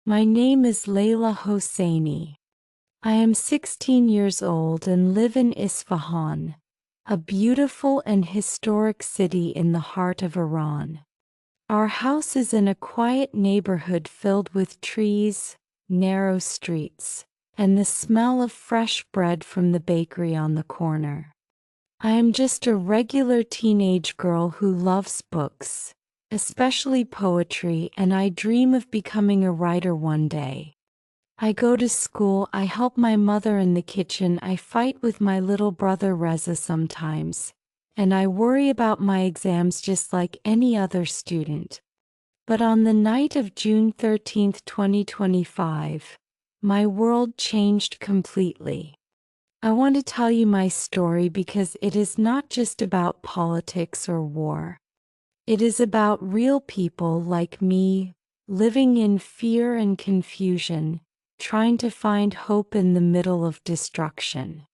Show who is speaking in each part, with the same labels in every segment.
Speaker 1: My name is Leyla Hosseini. I am 16 years old and live in Isfahan, a beautiful and historic city in the heart of Iran. Our house is in a quiet neighborhood filled with trees, narrow streets, and the smell of fresh bread from the bakery on the corner. I am just a regular teenage girl who loves books, especially poetry, and I dream of becoming a writer one day. I go to school, I help my mother in the kitchen, I fight with my little brother Reza sometimes, and I worry about my exams just like any other student. But on the night of June 13th, 2025, my world changed completely. I want to tell you my story because it is not just about politics or war. It is about real people like me, living in fear and confusion, trying to find hope in the middle of destruction.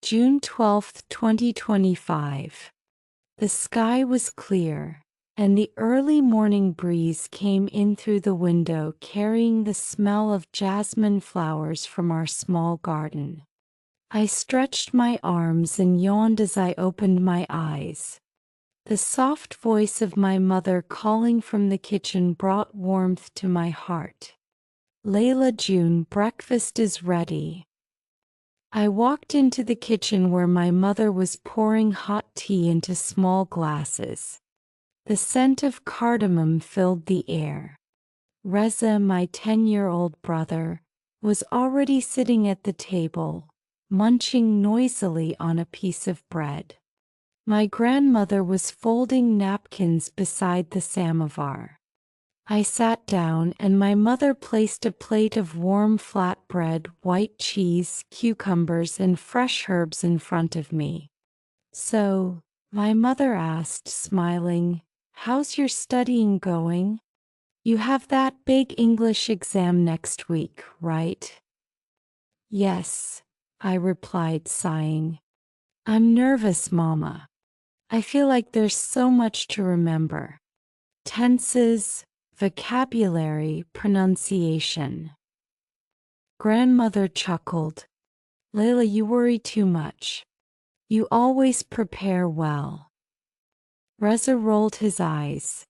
Speaker 1: June 12th, 2025. The sky was clear, and the early morning breeze came in through the window carrying the smell of jasmine flowers from our small garden. I stretched my arms and yawned as I opened my eyes. The soft voice of my mother calling from the kitchen brought warmth to my heart. Leyla, June, breakfast is ready. I walked into the kitchen where my mother was pouring hot tea into small glasses. The scent of cardamom filled the air. Reza, my 10-year-old brother, was already sitting at the table, munching noisily on a piece of bread. My grandmother was folding napkins beside the samovar. I sat down and my mother placed a plate of warm flatbread, white cheese, cucumbers, and fresh herbs in front of me. "So," my mother asked, smiling, "how's your studying going? You have that big English exam next week, right?" "Yes," I replied, sighing. "I'm nervous, Mama. I feel like there's so much to remember. Tenses, vocabulary, pronunciation." Grandmother chuckled. "Leyla, you worry too much. You always prepare well." Reza rolled his eyes.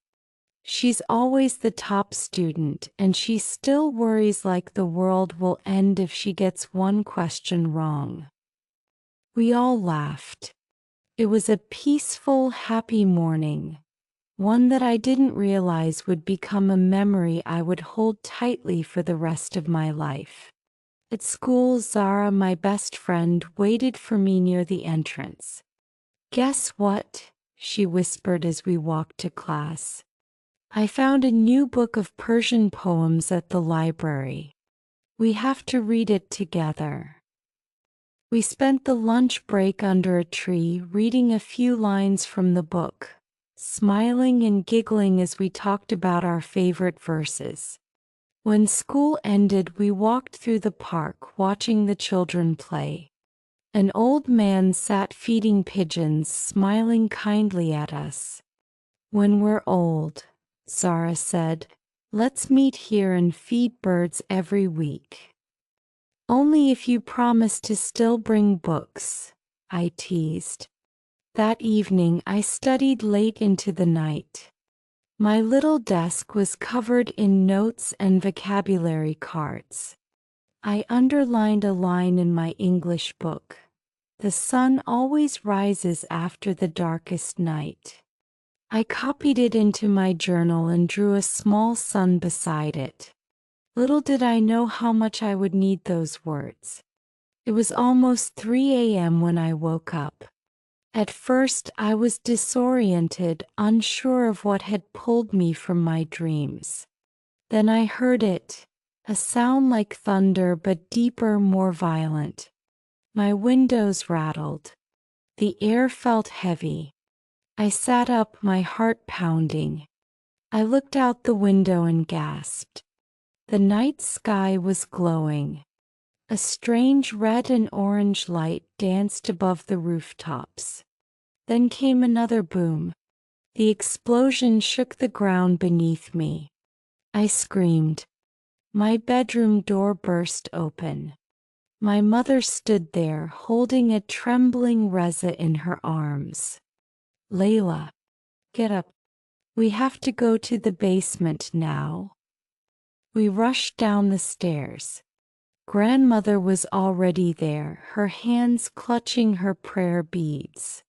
Speaker 1: "She's always the top student, and she still worries like the world will end if she gets one question wrong." We all laughed. It was a peaceful, happy morning. One that I didn't realize would become a memory I would hold tightly for the rest of my life. At school, Zara, my best friend, waited for me near the entrance. "Guess what?" she whispered as we walked to class. "I found a new book of Persian poems at the library. We have to read it together." We spent the lunch break under a tree reading a few lines from the book, smiling and giggling as we talked about our favorite verses. When school ended, we walked through the park watching the children play. An old man sat feeding pigeons, smiling kindly at us. "When we're old," Zara said, "let's meet here and feed birds every week." "Only if you promise to still bring books," I teased. That evening I studied late into the night. My little desk was covered in notes and vocabulary cards. I underlined a line in my English book: "The sun always rises after the darkest night." I copied it into my journal and drew a small sun beside it. Little did I know how much I would need those words. It was almost 3 a.m. when I woke up. At first, I was disoriented, unsure of what had pulled me from my dreams. Then I heard it, a sound like thunder but deeper, more violent. My windows rattled. The air felt heavy. I sat up, my heart pounding. I looked out the window and gasped. The night sky was glowing. A strange red and orange light danced above the rooftops. Then came another boom. The explosion shook the ground beneath me. I screamed. My bedroom door burst open. My mother stood there holding a trembling Reza in her arms. Leyla, get up. We have to go to the basement now. We rushed down the stairs. Grandmother was already there, her hands clutching her prayer beads.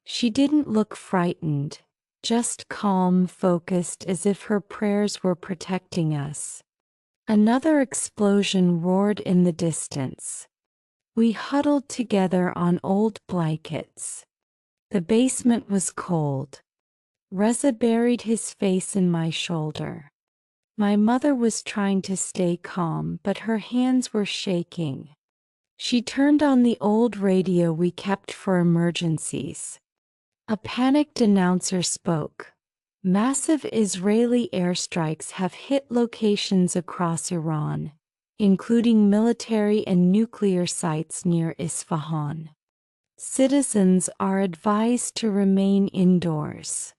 Speaker 1: She didn't look frightened, just calm, focused, as if her prayers were protecting us. Another explosion roared in the distance. We huddled together on old blankets. The basement was cold. Reza buried his face in my shoulder. My mother was trying to stay calm, but her hands were shaking. She turned on the old radio we kept for emergencies. A panicked announcer spoke. Massive Israeli airstrikes have hit locations across Iran, including military and nuclear sites near Isfahan. Citizens are advised to remain indoors.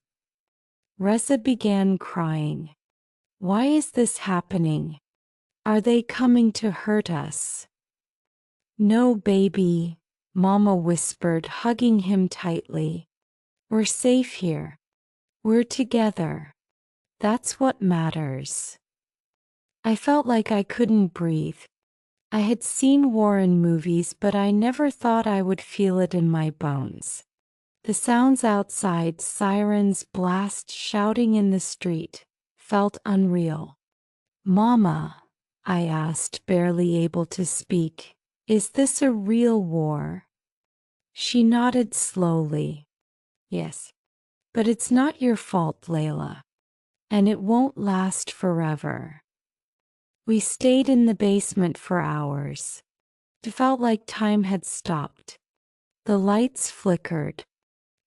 Speaker 1: Reza began crying. Why is this happening? Are they coming to hurt us? No, baby, Mama whispered, hugging him tightly. We're safe here. We're together. That's what matters. I felt like I couldn't breathe. I had seen war in movies, but I never thought I would feel it in my bones. The sounds outside, sirens, blasts, shouting in the street, felt unreal. Mama, I asked, barely able to speak, is this a real war? She nodded slowly. Yes. But it's not your fault, Leyla. And it won't last forever. We stayed in the basement for hours. It felt like time had stopped. The lights flickered.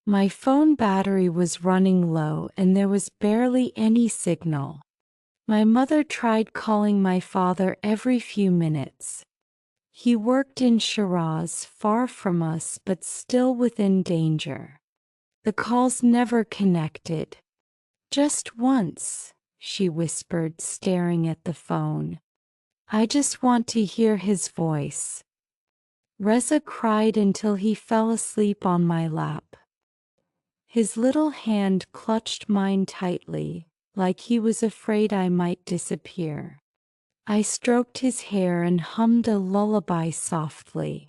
Speaker 1: My phone battery was running low and there was barely any signal. My mother tried calling my father every few minutes. He worked in Shiraz, far from us but still within danger. The calls never connected. Just once, she whispered, staring at the phone. I just want to hear his voice. Reza cried until he fell asleep on my lap. His little hand clutched mine tightly, like he was afraid I might disappear. I stroked his hair and hummed a lullaby softly.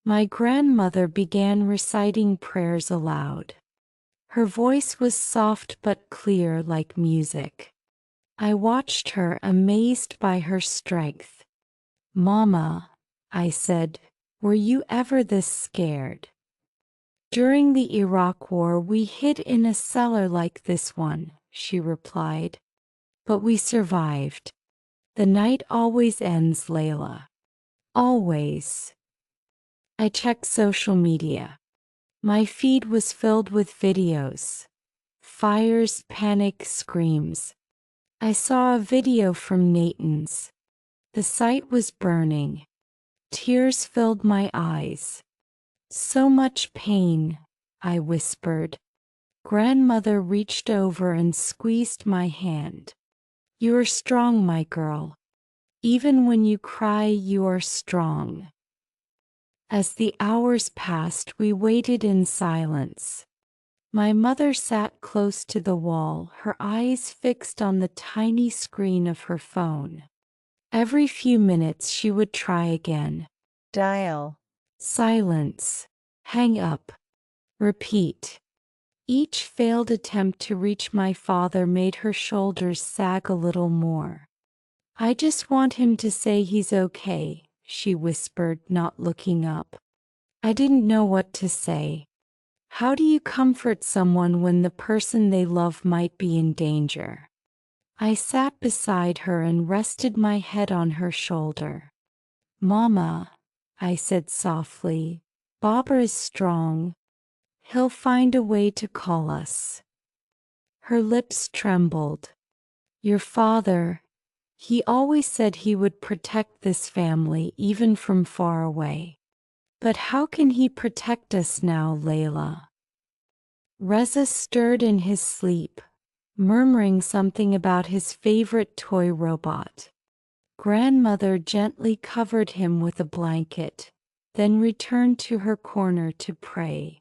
Speaker 1: My grandmother began reciting prayers aloud. Her voice was soft but clear like music. I watched her, amazed by her strength. Mama, I said, were you ever this scared? During the Iraq War, we hid in a cellar like this one, she replied. But we survived. The night always ends, Leyla. Always. I checked social media. My feed was filled with videos. Fires, panic, screams. I saw a video from Nathan's. The site was burning. Tears filled my eyes. So much pain, I whispered. Grandmother reached over and squeezed my hand. You are strong, my girl. Even when you cry, you are strong. As the hours passed, we waited in silence. My mother sat close to the wall, her eyes fixed on the tiny screen of her phone. Every few minutes she would try again. Dial. Silence. Hang up. Repeat. Each failed attempt to reach my father made her shoulders sag a little more. I just want him to say he's okay, she whispered, not looking up. I didn't know what to say. How do you comfort someone when the person they love might be in danger? I sat beside her and rested my head on her shoulder. Mama, I said softly, Baba is strong. He'll find a way to call us. Her lips trembled. Your father, he always said he would protect this family even from far away. But how can he protect us now, Leyla? Reza stirred in his sleep, murmuring something about his favorite toy robot. Grandmother gently covered him with a blanket, then returned to her corner to pray.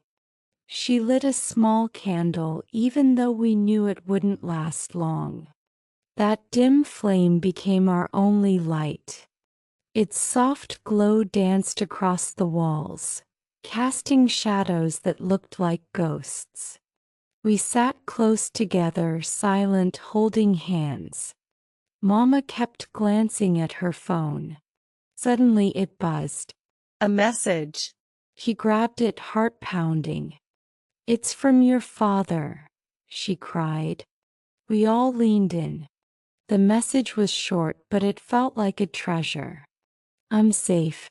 Speaker 1: She lit a small candle even though we knew it wouldn't last long. That dim flame became our only light. Its soft glow danced across the walls, casting shadows that looked like ghosts. We sat close together, silent, holding hands. Mama kept glancing at her phone. Suddenly it buzzed.
Speaker 2: A message.
Speaker 1: She grabbed it, heart pounding. "It's from your father," she cried. We all leaned in. The message was short, but it felt like a treasure. "I'm safe.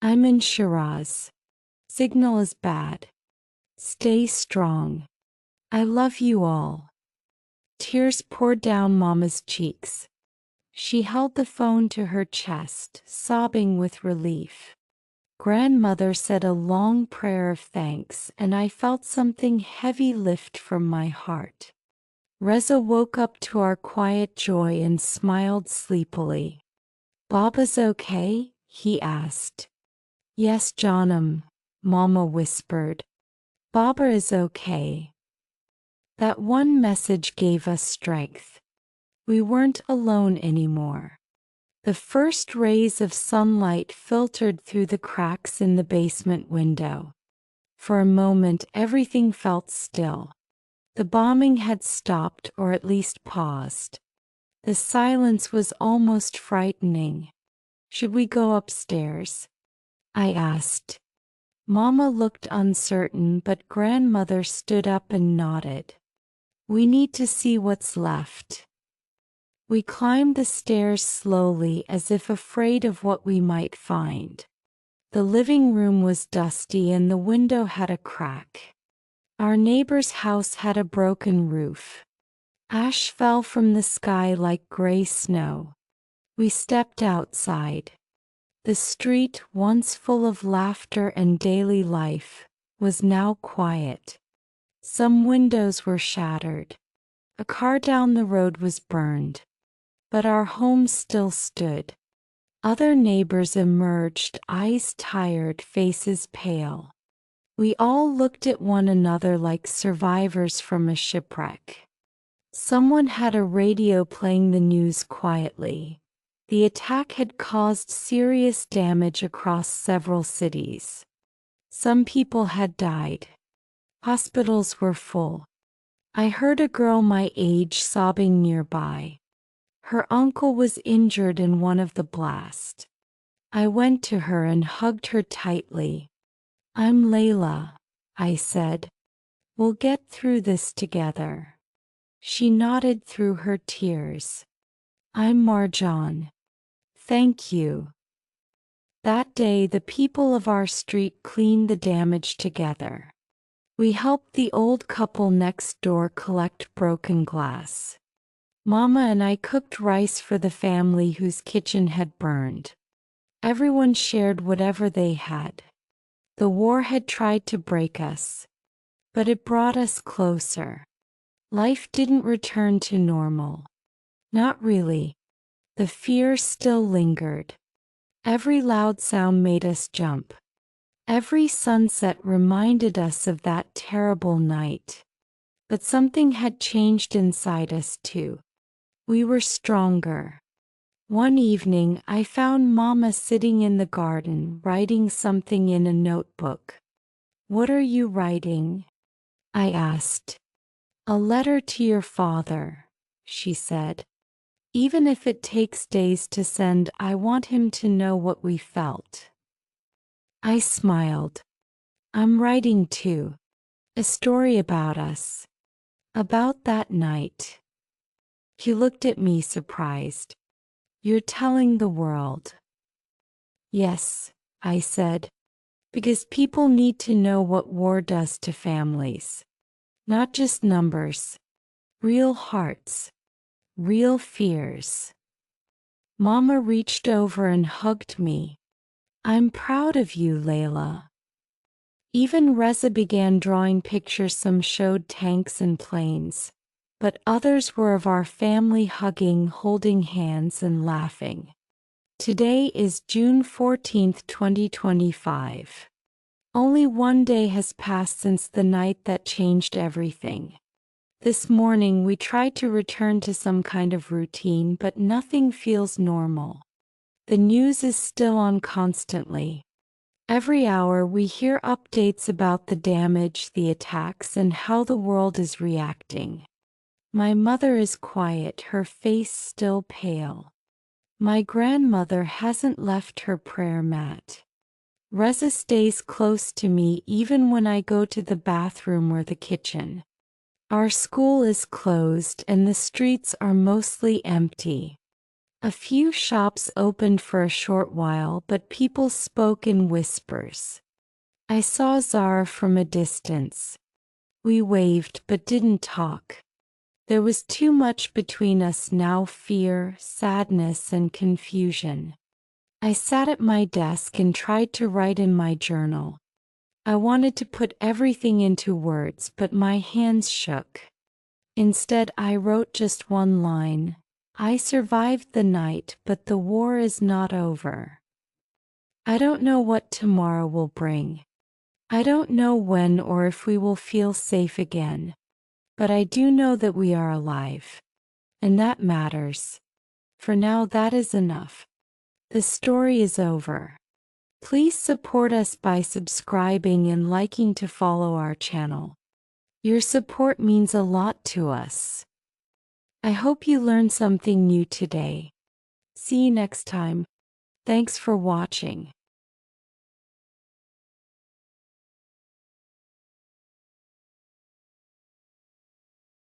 Speaker 1: I'm in Shiraz. Signal is bad. Stay strong. I love you all." Tears poured down Mama's cheeks. She held the phone to her chest, sobbing with relief. Grandmother said a long prayer of thanks, and I felt something heavy lift from my heart. Reza woke up to our quiet joy and smiled sleepily. "Baba's okay?" he asked. "Yes, Janam," Mama whispered. "Baba is okay." That one message gave us strength. We weren't alone anymore. The first rays of sunlight filtered through the cracks in the basement window. For a moment, everything felt still. The bombing had stopped, or at least paused. The silence was almost frightening. "Should we go upstairs?" I asked. Mama looked uncertain, but Grandmother stood up and nodded. "We need to see what's left." We climbed the stairs slowly, as if afraid of what we might find. The living room was dusty and the window had a crack. Our neighbor's house had a broken roof. Ash fell from the sky like gray snow. We stepped outside. The street, once full of laughter and daily life, was now quiet. Some windows were shattered. A car down the road was burned. But our home still stood. Other neighbors emerged, eyes tired, faces pale. We all looked at one another like survivors from a shipwreck. Someone had a radio playing the news quietly. The attack had caused serious damage across several cities. Some people had died. Hospitals were full. I heard a girl my age sobbing nearby. Her uncle was injured in one of the blasts. I went to her and hugged her tightly. "I'm Leyla," I said. "We'll get through this together." She nodded through her tears. "I'm Marjan. Thank you." That day, the people of our street cleaned the damage together. We helped the old couple next door collect broken glass. Mama and I cooked rice for the family whose kitchen had burned. Everyone shared whatever they had. The war had tried to break us, but it brought us closer. Life didn't return to normal. Not really. The fear still lingered. Every loud sound made us jump. Every sunset reminded us of that terrible night. But something had changed inside us too. We were stronger. One evening, I found Mama sitting in the garden, writing something in a notebook. "What are you writing?" I asked. "A letter to your father," she said. "Even if it takes days to send, I want him to know what we felt." I smiled. "I'm writing too. A story about us. About that night." He looked at me surprised. "You're telling the world?" "Yes," I said, "because people need to know what war does to families. Not just numbers. Real hearts. Real fears." Mama reached over and hugged me. "I'm proud of you, Leyla." Even Reza began drawing pictures. Some showed tanks and planes, but others were of our family hugging, holding hands, and laughing. Today is June 14th, 2025. Only one day has passed since the night that changed everything. This morning we tried to return to some kind of routine, but nothing feels normal. The news is still on constantly. Every hour we hear updates about the damage, the attacks, and how the world is reacting. My mother is quiet, her face still pale. My grandmother hasn't left her prayer mat. Reza stays close to me even when I go to the bathroom or the kitchen. Our school is closed and the streets are mostly empty. A few shops opened for a short while, but people spoke in whispers. I saw Zara from a distance. We waved but didn't talk. There was too much between us now: fear, sadness, and confusion. I sat at my desk and tried to write in my journal. I wanted to put everything into words, but my hands shook. Instead, I wrote just one line: I survived the night, but the war is not over. I don't know what tomorrow will bring. I don't know when or if we will feel safe again. But I do know that we are alive. And that matters. For now, that is enough. The story is over. Please support us by subscribing and liking to follow our channel. Your support means a lot to us. I hope you learned something new today. See you next time. Thanks for watching.